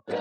We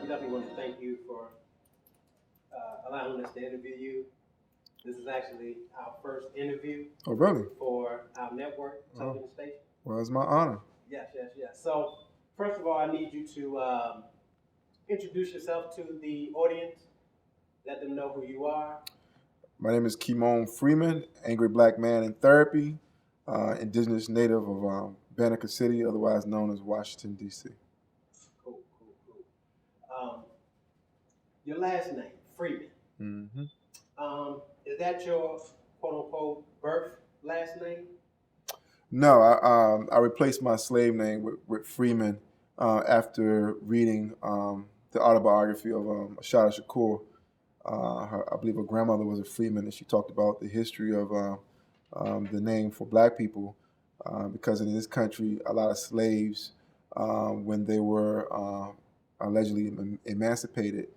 definitely want to thank you for allowing us to interview you. This is actually our first interview. Oh, really? For our network television station. Well, it's my honor. Yes. So, first of all, I need you to introduce yourself to the audience. Let them know who you are. My name is Kymore Freeman, angry black man in therapy, indigenous native of Banneker City, otherwise known as Washington, D.C. Cool. Your last name, Freeman. Mm-hmm. Is that your quote-unquote birth last name? No, I replaced my slave name with Freeman after reading the autobiography of Ashada Shakur. I believe her grandmother was a Freeman, and she talked about the history of the name for black people, because in this country, a lot of slaves, when they were allegedly emancipated,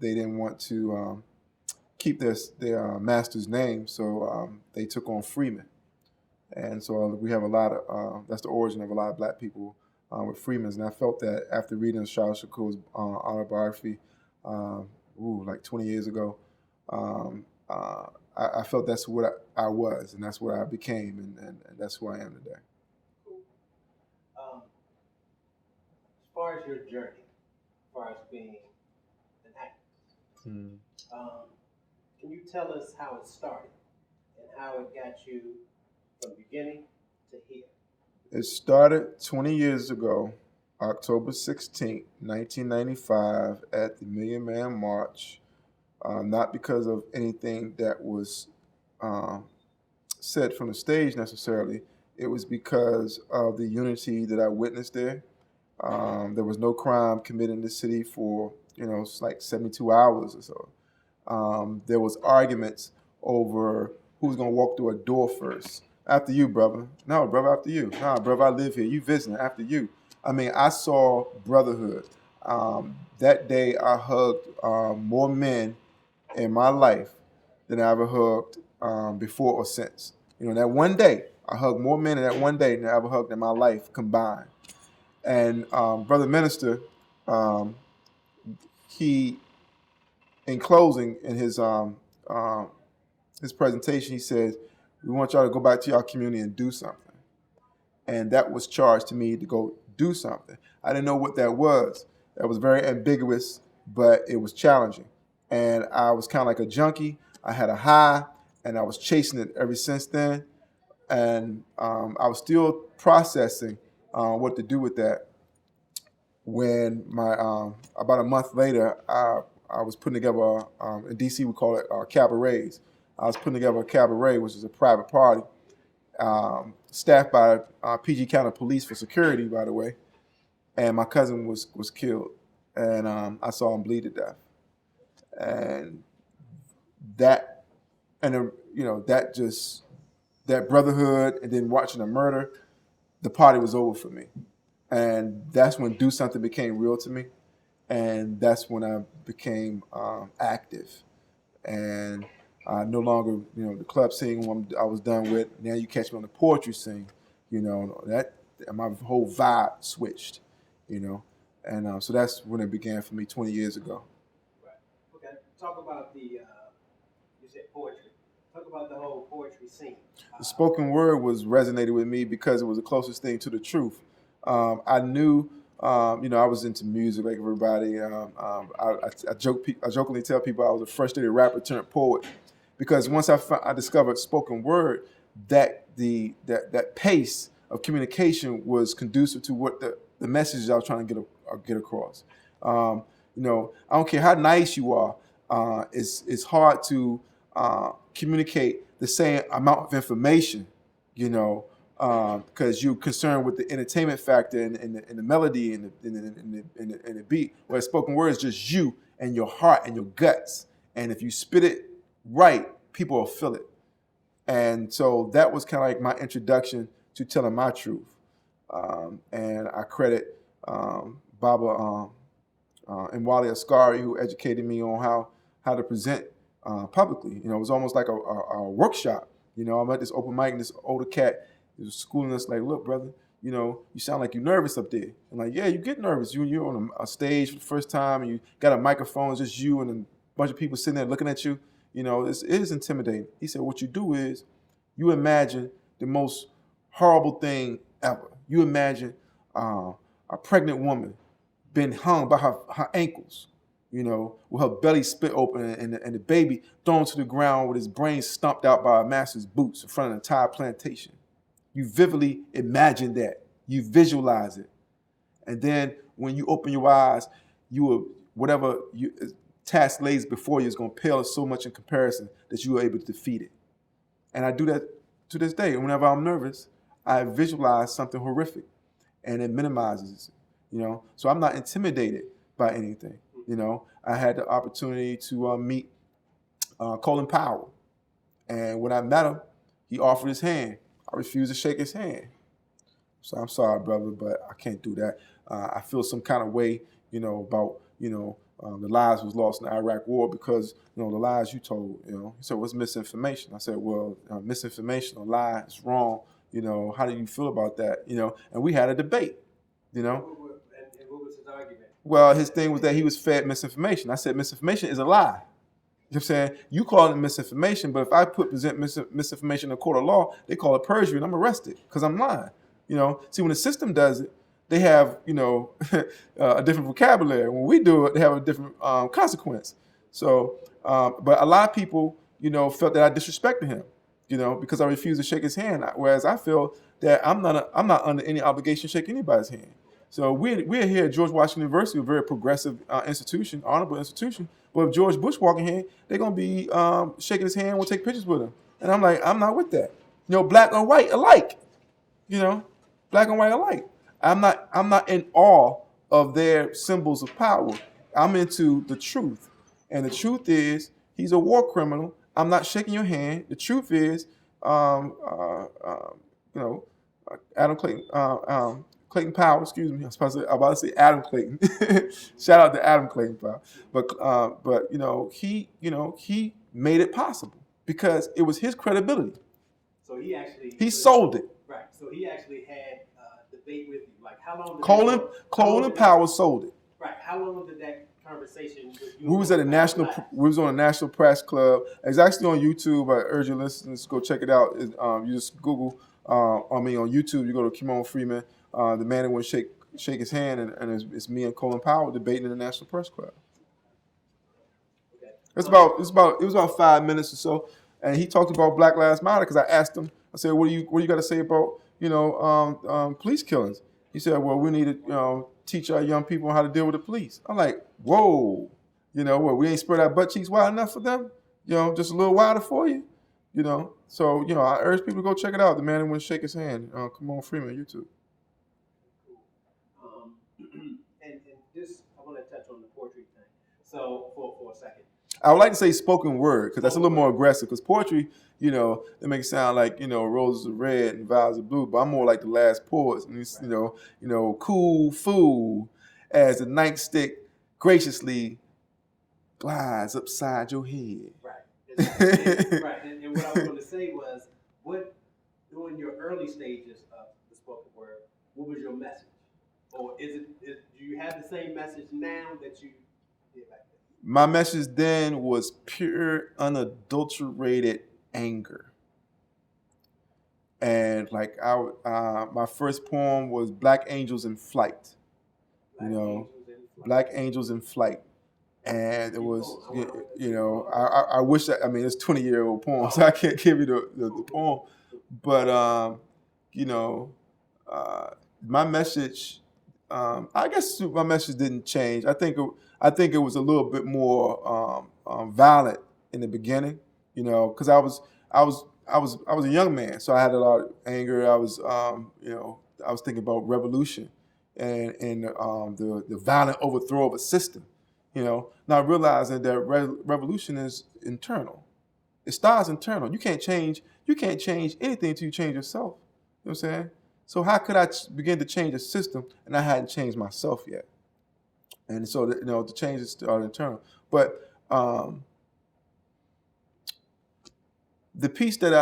they didn't want to keep their master's name, so they took on Freeman. And so we have a lot of, that's the origin of a lot of black people with Freemans. And I felt that after reading Ashada Shakur's autobiography, like 20 years ago, I felt that's what I was, and that's what I became, and that's who I am today. Cool. As far as your journey, as far as being an actor, can you tell us how it started and how it got you from beginning to here? It started 20 years ago, October 16th, 1995, at the Million Man March. Not because of anything that was said from the stage necessarily. It was because of the unity that I witnessed there. There was no crime committed in the city for, it's like 72 hours or so. There was arguments over who's going to walk through a door first. After you, brother. No, brother, after you. Nah, brother, I live here. You visiting, after you. I mean, I saw brotherhood. That day, I hugged more men in my life than I ever hugged before or since. That one day, I hugged more men in that one day than I ever hugged in my life combined. And Brother Minister, he, in closing, in his presentation, he says, "We want y'all to go back to your community and do something." And that was charged to me to go do something. I didn't know what that was. That was very ambiguous, but it was challenging. And I was kind of like a junkie. I had a high, and I was chasing it ever since then. And I was still processing what to do with that. When about a month later, I was putting together, in DC we call it cabarets. I was putting together a cabaret, which is a private party, staffed by PG County Police for security, by the way. And my cousin was killed, and I saw him bleed to death. And that brotherhood, and then watching a murder, the party was over for me. And that's when do something became real to me, and that's when I became active. And no longer, the club scene I was done with. Now you catch me on the poetry scene, that my whole vibe switched. you know. And so that's when it began for me 20 years ago. Right. Okay. Talk about you said poetry. Talk about the whole poetry scene. The spoken word was resonated with me because it was the closest thing to the truth. I knew, I was into music like everybody. I jokingly tell people I was a frustrated rapper turned poet because once I discovered spoken word, that pace of communication was conducive to what the message I was trying to get across. I don't care how nice you are. It's hard to communicate the same amount of information, because you're concerned with the entertainment factor and the melody and the beat. Whereas spoken word is just you and your heart and your guts. And if you spit it right, people will feel it. And so that was kind of like my introduction to telling my truth. And I credit Baba and Wally Ascari, who educated me on how to present publicly. It was almost like a workshop. I'm at this open mic and this older cat is schooling us like, look, brother, you sound like you're nervous up there. I'm like, yeah, you get nervous. You're on a stage for the first time and you got a microphone, it's just you and a bunch of people sitting there looking at you. It is intimidating. He said, what you do is you imagine the most horrible thing ever. You imagine a pregnant woman been hung by her ankles, with her belly split open and the baby thrown to the ground with his brain stumped out by a master's boots in front of an entire plantation. You vividly imagine that. You visualize it. And then when you open your eyes, whatever task lays before you is going to pale so much in comparison that you are able to defeat it. And I do that to this day. Whenever I'm nervous, I visualize something horrific and it minimizes it, So I'm not intimidated by anything. I had the opportunity to meet Colin Powell. And when I met him, he offered his hand. I refused to shake his hand. So I'm sorry, brother, but I can't do that. I feel some kind of way, about, the lives was lost in the Iraq war because, the lies you told, He said, what's misinformation? I said, well, misinformation or lie is wrong. How do you feel about that? And we had a debate, And what was his argument? Well, his thing was that he was fed misinformation. I said, misinformation is a lie. You know what I'm saying? You call it misinformation, but if I present misinformation in a court of law, they call it perjury and I'm arrested because I'm lying. See, when the system does it, they have, a different vocabulary. When we do it, they have a different consequence. So, but a lot of people, felt that I disrespected him, because I refused to shake his hand. Whereas I feel that I'm not under any obligation to shake anybody's hand. So we're here at George Washington University, a very progressive institution, honorable institution. But if George Bush walking here, they're gonna be shaking his hand, we'll take pictures with him. And I'm like, I'm not with that. Black and white alike. Black and white alike. I'm not in awe of their symbols of power. I'm into the truth. And the truth is, he's a war criminal. I'm not shaking your hand. The truth is, Adam Clayton. Clayton Powell, excuse me. I'm about to say Adam Clayton. Shout out to Adam Clayton Powell. But he made it possible because it was his credibility. So he sold it. Right. So he actually had a debate with you. Like how long? Colin Powell sold it. Right. How long did that conversation with you? We was at we was on a National Press Club. It's actually on YouTube. I urge your listeners to go check it out. You just Google on YouTube. You go to Kymore Freeman. The man that wouldn't shake his hand, and it's me and Colin Powell debating in the National Press Club. Okay. It was about 5 minutes or so, and he talked about Black Lives Matter because I asked him. I said, "What do you got to say about police killings?" He said, "Well, we need to teach our young people how to deal with the police." I'm like, "Whoa, we ain't spread our butt cheeks wide enough for them? Just a little wider for you, So I urge people to go check it out. The man that wouldn't shake his hand. Kymore Freeman, YouTube. And this, I want to touch on the poetry thing. So for a second. I would like to say spoken word because that's a little more aggressive. Because poetry, it makes it sound like roses are red and violets are blue. But I'm more like the last poets. And it's, cool fool as the nightstick graciously glides upside your head. Right. Right. And what I was going to say was, what during your early stages of the spoken word, what was your message? Or do you have the same message now that you did back then? My message then was pure, unadulterated anger. And like my first poem was Black Angels in Flight. Black Angels in Flight. And it was, I wish that, I mean, it's 20-year-old poem, so I can't give you the poem. But, my message, I guess my message didn't change. I think it was a little bit more violent in the beginning, because I was a young man, so I had a lot of anger. I was thinking about revolution and the violent overthrow of a system, not realizing that revolution is internal. It starts internal. You can't change anything until you change yourself. You know what I'm saying? So how could I begin to change a system and I hadn't changed myself yet? And so, the changes are internal. But the piece that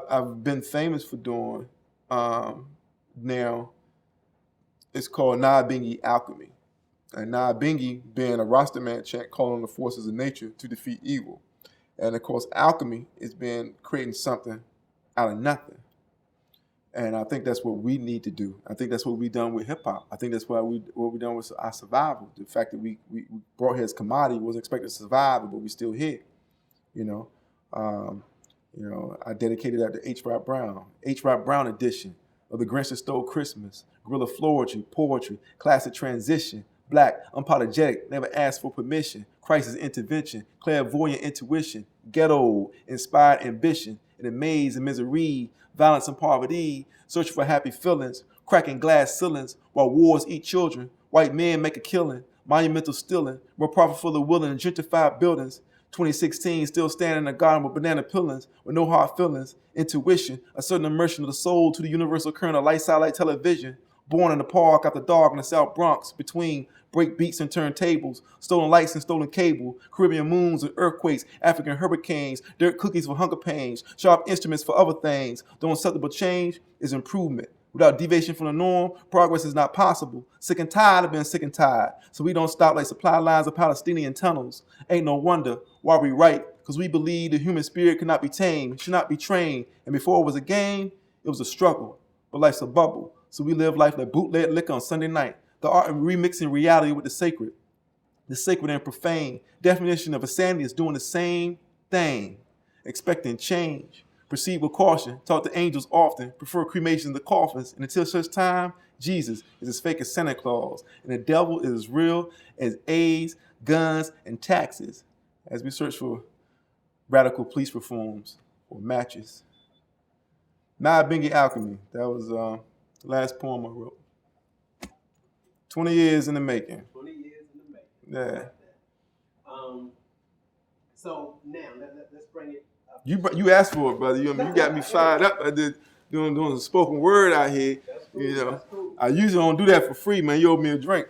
I've been famous for doing now is called Nyabingi Alchemy. And Nyabingi being a Rastaman chant calling on the forces of nature to defeat evil. And of course, alchemy is being creating something out of nothing. And I think that's what we need to do. I think that's what we've done with hip hop. I think that's what we've done with our survival. The fact that we brought here as commodity, wasn't expected to survive, but we're still here. I dedicated that to H. Rap Brown edition of The Grinch That Stole Christmas, guerrilla poetry, classic transition, Black, unapologetic, never asked for permission, crisis intervention, clairvoyant intuition, ghetto, inspired ambition, in a maze of misery, violence and poverty, searching for happy feelings, cracking glass ceilings while wars eat children, white men make a killing, monumental stealing, more profit for the willing, gentrified buildings, 2016 still standing in a garden with banana peelings, with no hard feelings, intuition, a certain immersion of the soul to the universal current of light satellite television, born in the park after dark in the South Bronx, between break beats and turntables, stolen lights and stolen cable, Caribbean moons and earthquakes, African hurricanes, dirt cookies for hunger pains, sharp instruments for other things. The unacceptable change is improvement. Without deviation from the norm, progress is not possible. Sick and tired of being sick and tired. So we don't stop like supply lines of Palestinian tunnels. Ain't no wonder why we write, because we believe the human spirit cannot be tamed, should not be trained. And before it was a game, it was a struggle. But life's a bubble. So we live life like bootleg liquor on Sunday night. The art of remixing reality with the sacred and profane. Definition of insanity is doing the same thing, expecting change. Proceed with caution, talk to angels often, prefer cremation to coffins, and until such time, Jesus is as fake as Santa Claus, and the devil is as real as AIDS, guns, and taxes, as we search for radical police reforms or matches. Nyabingi Alchemy, that was the last poem I wrote. 20 years in the making. 20 years in the making. Yeah. So now let's bring it up. You asked for it, brother. You got me fired up. I did doing the spoken word out here. That's cool. That's cool. I usually don't do that for free, man. You owe me a drink.